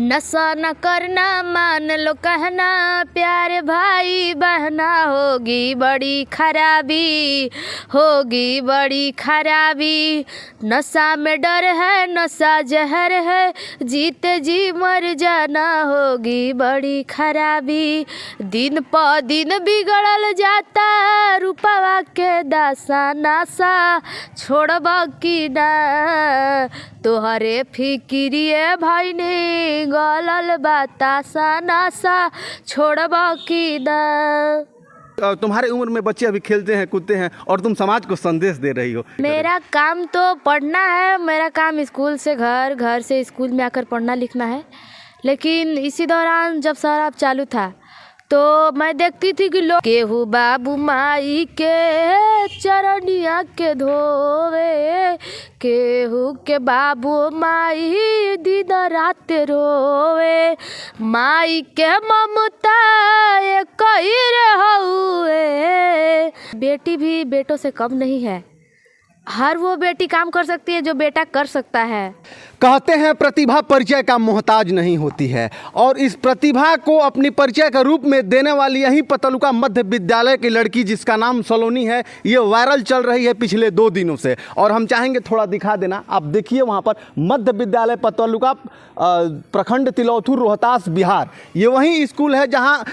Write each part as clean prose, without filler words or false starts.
नशा न करना मान लो कहना, प्यारे भाई बहना, होगी बड़ी खराबी, होगी बड़ी खराबी। नशा में डर है, नशा जहर है, जीते जी मर जाना, होगी बड़ी खराबी। दिन प दिन बिगड़ल जाता, रूपवा के दासा नासा, छोड़ब की ना तोहरे फिक्रिए भाई ने, गलल बतासा नासा, छोड़ब की ना। तुम्हारे उम्र में बच्चे अभी खेलते हैं कूदते हैं और तुम समाज को संदेश दे रही हो। मेरा काम तो पढ़ना है, मेरा काम स्कूल से घर, घर से स्कूल में आकर पढ़ना लिखना है। लेकिन इसी दौरान जब शराब चालू था तो मैं देखती थी कि लोग केहू बाबू माई के चरनिया के धोवे, केहू के बाबू माई दिन रात रोवे, माई के ममता कही रहुए। बेटी भी बेटों से कम नहीं है, हर वो बेटी काम कर सकती है जो बेटा कर सकता है। कहते हैं प्रतिभा परिचय का मोहताज नहीं होती है, और इस प्रतिभा को अपनी परिचय का रूप में देने वाली यही पतलुका मध्य विद्यालय की लड़की जिसका नाम सलोनी है, ये वायरल चल रही है पिछले 2 दिनों से। और हम चाहेंगे थोड़ा दिखा देना, आप देखिए वहाँ पर मध्य विद्यालय पतलुका, प्रखंड तिलौथुर, रोहतास, बिहार। ये वही स्कूल है जहाँ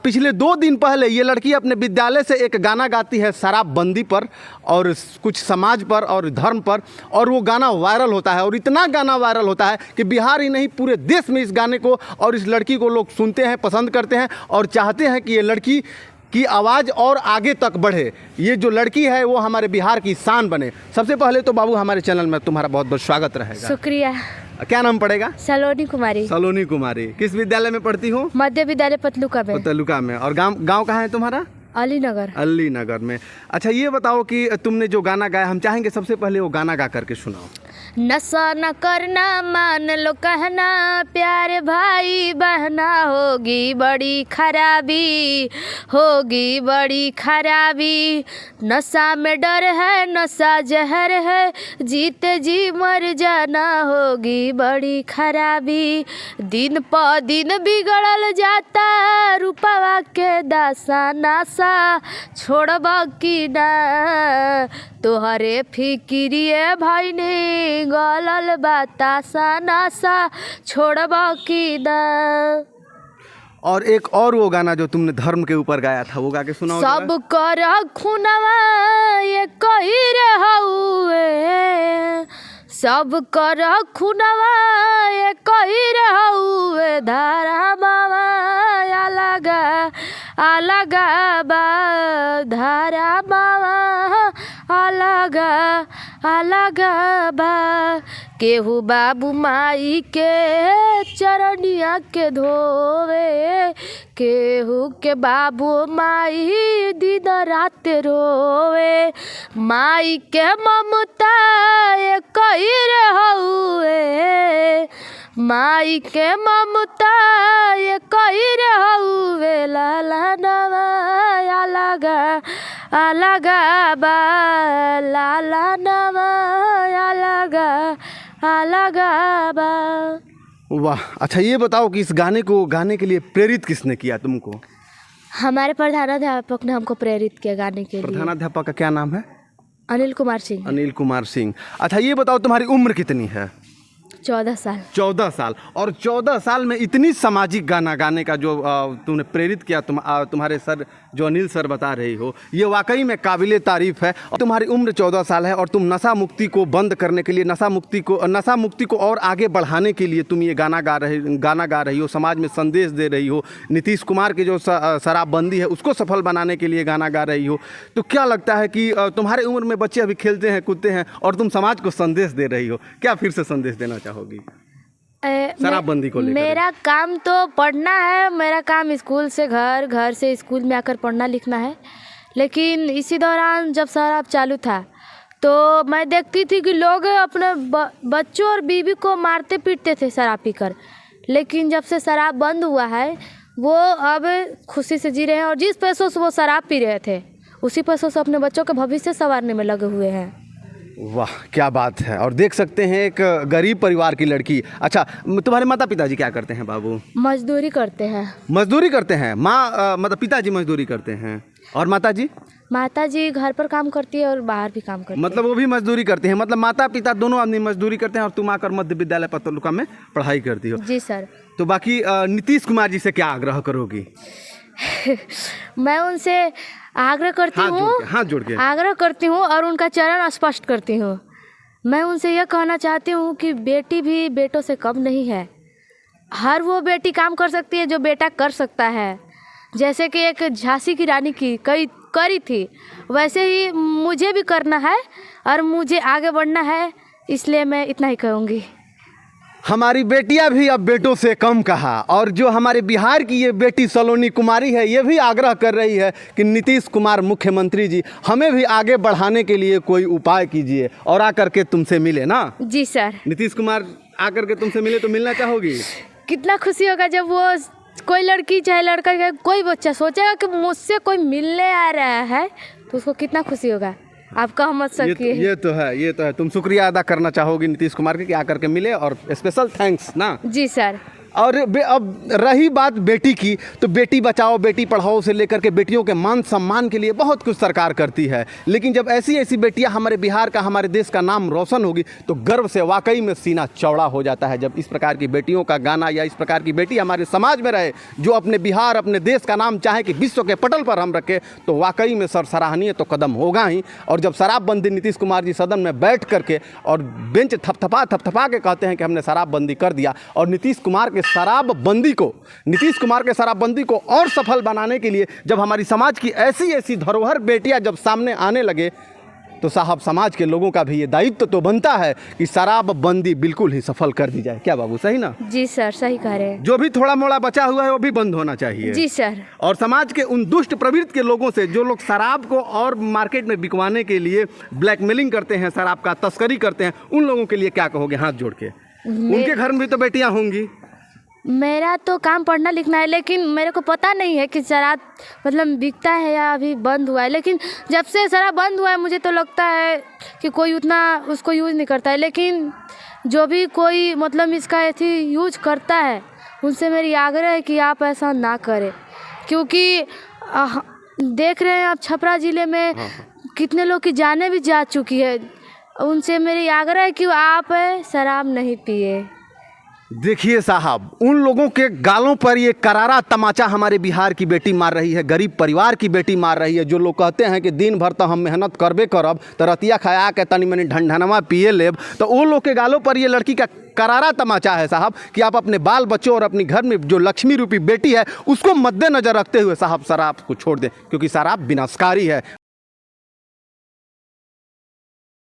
पिछले 2 दिन पहले ये लड़की अपने विद्यालय से एक गाना गाती है शराबबंदी पर और कुछ समाज पर और धर्म पर, और वो गाना वायरल होता है। और इतना गाना वायरल होता है कि बिहार ही नहीं पूरे देश में इस गाने को और इस लड़की को लोग सुनते हैं, पसंद करते हैं और चाहते हैं कि ये लड़की की आवाज़ और आगे तक बढ़े। ये जो लड़की है वो हमारे बिहार की शान बने। सबसे पहले तो बाबू हमारे चैनल में तुम्हारा बहुत बहुत स्वागत रहेगा। शुक्रिया। क्या नाम पड़ेगा? सलोनी कुमारी। सलोनी कुमारी। किस विद्यालय में पढ़ती हो? मध्य विद्यालय पतलुका में। पतलुका में। और गाँव कहाँ है तुम्हारा? अलीनगर। अलीनगर में। अच्छा ये बताओ कि तुमने जो गाना गाया, हम चाहेंगे सबसे पहले वो गाना गा करके सुनाओ। नशा न करना मान लो कहना, प्यारे भाई बहना, होगी बड़ी खराबी, होगी बड़ी खराबी। नशा में डर है, नशा जहर है, जीते जी मर जाना, होगी बड़ी खराबी। दिन प दिन बिगड़ल जाता, रूपवा के दासा नासा, छोड़ब की ना तोहरे फिक्रिए भाई ने, गलल बतासा नासा, छोड़ब की ना। और एक और वो गाना जो तुमने धर्म के ऊपर गाया था, वो गा के सुनाओ। सब कर खुनवा ये कही रहुए, सब कर खुनवा ये कही रहुए, धारा मावा अलगा अलगा बा, धारा मावा अलगा अलगा बा। केहू बाबू माई के चरनिया के धोवे, केहू के बाबू माई दिन रात रोवे, माई के ममता कही रहुए, माई के ममता कही रहुए। लाला नवा अलगा अलगा बा, लाला नवा अलगा अलगा बा। वाह। अच्छा ये बताओ कि इस गाने को गाने के लिए प्रेरित किसने किया तुमको? हमारे प्रधानाध्यापक ने हमको प्रेरित किया गाने के लिए। प्रधानाध्यापक का क्या नाम है? अनिल कुमार सिंह। अनिल कुमार सिंह। अच्छा ये बताओ तुम्हारी उम्र कितनी है? 14 साल। 14 साल। और 14 साल में इतनी सामाजिक गाना गाने का जो तुमने प्रेरित किया, तुम्हारे सर जो अनिल सर बता रही हो, ये वाकई में काबिले तारीफ़ है। और तुम्हारी उम्र 14 साल है और तुम नशा मुक्ति को बंद करने के लिए, नशा मुक्ति को और आगे बढ़ाने के लिए तुम ये गाना गा रही हो, समाज में संदेश दे रही हो, नीतीश कुमार की जो शराबबंदी है उसको सफल बनाने के लिए गाना गा रही हो। तो क्या लगता है कि तुम्हारे उम्र में बच्चे अभी खेलते हैं कूदते हैं और तुम समाज को संदेश दे रही हो, क्या फिर से संदेश देना चाहोगी शराबबंदी को लेकर? मेरा काम तो पढ़ना है, मेरा काम स्कूल से घर, घर से स्कूल में आकर पढ़ना लिखना है। लेकिन इसी दौरान जब शराब चालू था तो मैं देखती थी कि लोग अपने बच्चों और बीवी को मारते पीटते थे शराब पीकर। लेकिन जब से शराब बंद हुआ है वो अब खुशी से जी रहे हैं, और जिस पैसों से वो शराब पी रहे थे उसी पैसों से अपने बच्चों के भविष्य संवारने में लगे हुए हैं। वाह क्या बात है। और देख सकते हैं एक गरीब परिवार की लड़की। अच्छा, तुम्हारे माता पिताजी क्या करते हैं बाबू? मजदूरी करते हैं। मजदूरी करते हैं। माँ मतलब पिताजी मजदूरी करते हैं और माताजी? माताजी घर पर काम करती है और बाहर भी काम करती मतलब वो भी मजदूरी करते हैं। मतलब माता पिता दोनों आदमी मजदूरी करते हैं और तुम आकर मध्य विद्यालय पतलुका में पढ़ाई करती हो। है। जी सर। तो बाकी नीतीश कुमार जी से क्या आग्रह करोगी? मैं उनसे आग्रह करती हूँ, हाथ जोड़ के आग्रह करती हूँ और उनका चरण स्पष्ट करती हूँ। मैं उनसे यह कहना चाहती हूँ कि बेटी भी बेटों से कम नहीं है। हर वो बेटी काम कर सकती है जो बेटा कर सकता है। जैसे कि एक झांसी की रानी की करी थी, वैसे ही मुझे भी करना है और मुझे आगे बढ़ना है। इसलिए मैं इतना ही कहूँगी। हमारी बेटियां भी अब बेटों से कम कहा। और जो हमारे बिहार की ये बेटी सलोनी कुमारी है, ये भी आग्रह कर रही है कि नीतीश कुमार मुख्यमंत्री जी हमें भी आगे बढ़ाने के लिए कोई उपाय कीजिए और आकर के तुमसे मिले ना। जी सर। नीतीश कुमार आकर के तुमसे मिले तो मिलना चाहोगी? कितना खुशी होगा जब वो कोई लड़की चाहे लड़का चाहे कोई बच्चा सोचेगा कि मुझसे कोई मिलने आ रहा है, तो उसको कितना खुशी होगा। आप कह मत सकिए। ये तो है। तुम शुक्रिया अदा करना चाहोगी नीतीश कुमार के कि आकर के मिले, और स्पेशल थैंक्स ना। जी सर। और अब रही बात बेटी की, तो बेटी बचाओ बेटी पढ़ाओ से लेकर के बेटियों के मान सम्मान के लिए बहुत कुछ सरकार करती है। लेकिन जब ऐसी ऐसी बेटियां हमारे बिहार का, हमारे देश का नाम रोशन होगी, तो गर्व से वाकई में सीना चौड़ा हो जाता है। जब इस प्रकार की बेटियों का गाना या इस प्रकार की बेटी हमारे समाज में रहे, जो अपने बिहार, अपने देश का नाम चाहे कि विश्व के पटल पर हम रखें, तो वाकई में सराहनीय तो कदम होगा ही। और जब शराबबंदी नीतीश कुमार जी सदन में बैठ करके और बेंच थपथपा के कहते हैं कि हमने शराबबंदी कर दिया, और नीतीश कुमार के शराबबंदी को और सफल बनाने के लिए जब हमारी समाज की ऐसी ऐसी धरोहर बेटियां जब सामने आने लगे, तो साहब समाज के लोगों का भी ये दायित्व तो बनता है कि शराबबंदी बिल्कुल ही सफल कर दी जाए। क्या बाबू, सही ना? जी सर, सही कह रहे हैं। जो भी थोड़ा मोड़ा बचा हुआ है वो भी बंद होना चाहिए। जी सर। और समाज के उन दुष्ट प्रवृत्ति के लोगों से, जो लोग शराब को और मार्केट में बिकवाने के लिए ब्लैकमेलिंग करते हैं, शराब का तस्करी करते हैं, उन लोगों के लिए क्या कहोगे हाथ जोड़ के? उनके घर में भी तो बेटियां होंगी। मेरा तो काम पढ़ना लिखना है, लेकिन मेरे को पता नहीं है कि शराब मतलब बिकता है या अभी बंद हुआ है। लेकिन जब से शराब बंद हुआ है, मुझे तो लगता है कि कोई उतना उसको यूज़ नहीं करता है। लेकिन जो भी कोई मतलब इसका ऐसी यूज़ करता है, उनसे मेरी आग्रह है कि आप ऐसा ना करें। क्योंकि देख रहे हैं आप छपरा ज़िले में कितने लोग की जानें भी जा चुकी है। उनसे मेरी आग्रह है कि आप शराब नहीं पिए। देखिए साहब, उन लोगों के गालों पर ये करारा तमाचा हमारे बिहार की बेटी मार रही है, गरीब परिवार की बेटी मार रही है। जो लोग कहते हैं कि दिन भर तो हम मेहनत करबे करब, तो रतिया खाया के तनी मनी ढंढनवा पिए लेब, तो वो लोग के गालों पर ये लड़की का करारा तमाचा है साहब कि आप अपने बाल बच्चों और अपनी घर में जो लक्ष्मी रूपी बेटी है, उसको मद्देनजर रखते हुए साहब शराब को छोड़ दें, क्योंकि शराब विनाशकारी है।